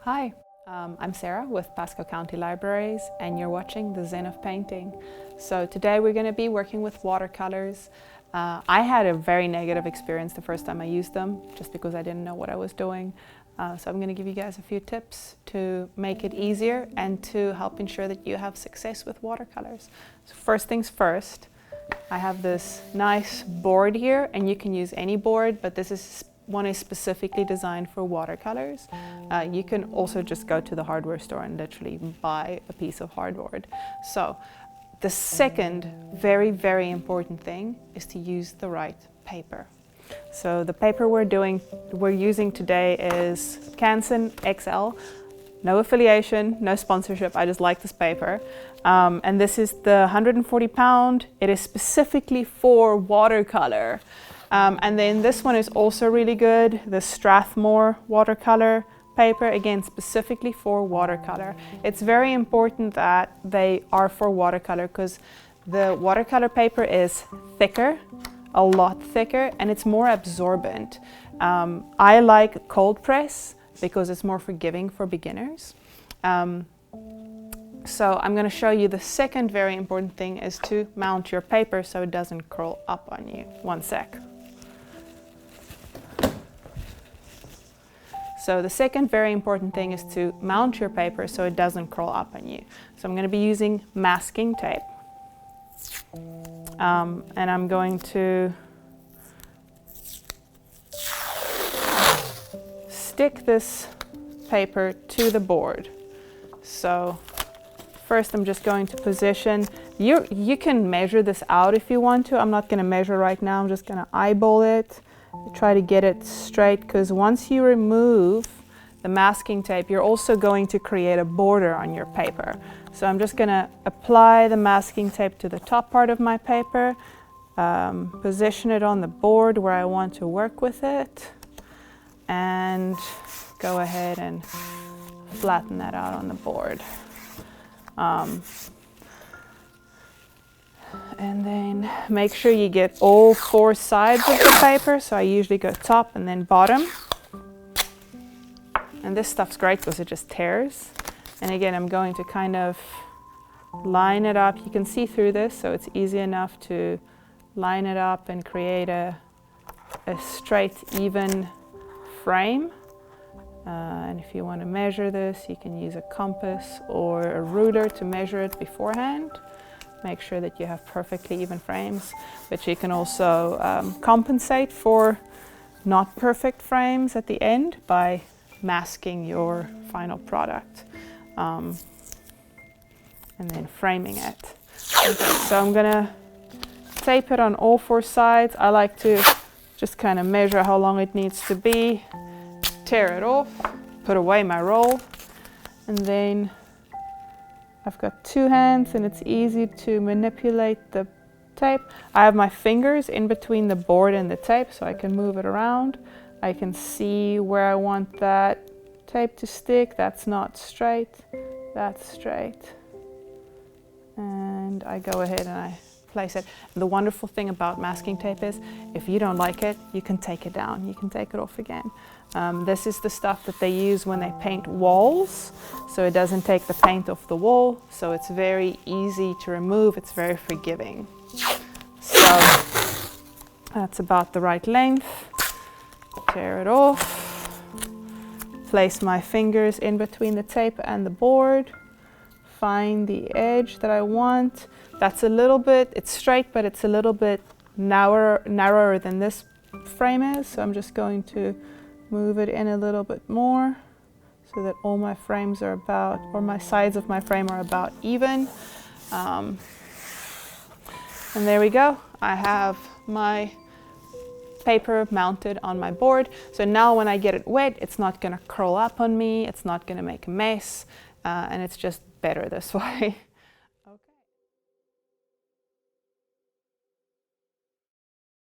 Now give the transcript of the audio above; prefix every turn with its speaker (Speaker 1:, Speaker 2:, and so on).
Speaker 1: Hi, I'm Sarah with Pasco County Libraries and you're watching The Zen of Painting. So today we're going to be working with watercolors. I had a very negative experience the first time I used them just because I didn't know what I was doing. So I'm going to give you guys a few tips to make it easier and to help ensure that you have success with watercolors. So first things first, I have this nice board here, and you can use any board, but this one is specifically designed for watercolors. You can also just go to the hardware store and literally buy a piece of hardboard. So the second very, very important thing is to use the right paper. So the paper we're using today is Canson XL. No affiliation, no sponsorship, I just like this paper. And this is the 140 pound. It is specifically for watercolor. And then this one is also really good, the Strathmore watercolor paper, again specifically for watercolor. It's very important that they are for watercolor because the watercolor paper is thicker, a lot thicker, and it's more absorbent. I like cold press because it's more forgiving for beginners. So I'm going to show you the second very important thing is to mount your paper so it doesn't curl up on you. One sec. So the second very important thing is to mount your paper so it doesn't curl up on you. So I'm going to be using masking tape. And I'm going to stick this paper to the board. So first I'm just going to position. You can measure this out if you want to. I'm not going to measure right now. I'm just going to eyeball it. Try to get it straight, because once you remove the masking tape, you're also going to create a border on your paper. So I'm just going to apply the masking tape to the top part of my paper, position it on the board where I want to work with it, and go ahead and flatten that out on the board. And then make sure you get all four sides of the paper. So I usually go top and then bottom. And this stuff's great because it just tears. And again, I'm going to kind of line it up. You can see through this, so it's easy enough to line it up and create a straight, even frame. And if you want to measure this, you can use a compass or a ruler to measure it beforehand. Make sure that you have perfectly even frames, but you can also compensate for not perfect frames at the end by masking your final product and then framing it. Okay, so I'm gonna tape it on all four sides. I like to just kind of measure how long it needs to be, tear it off, put away my roll, and then I've got two hands and it's easy to manipulate the tape. I have my fingers in between the board and the tape so I can move it around. I can see where I want that tape to stick. That's not straight, that's straight. And I go ahead and I place it. And the wonderful thing about masking tape is if you don't like it, you can take it down, you can take it off again. This is the stuff that they use when they paint walls, so it doesn't take the paint off the wall, so it's very easy to remove, it's very forgiving. So that's about the right length. Tear it off, place my fingers in between the tape and the board, find the edge that I want. That's a little bit, it's straight, but it's a little bit narrower than this frame is, so I'm just going to move it in a little bit more so that all my frames are about, or my sides of my frame are about even. And there we go. I have my paper mounted on my board. So now when I get it wet, it's not gonna curl up on me, it's not gonna make a mess, and it's just better this way.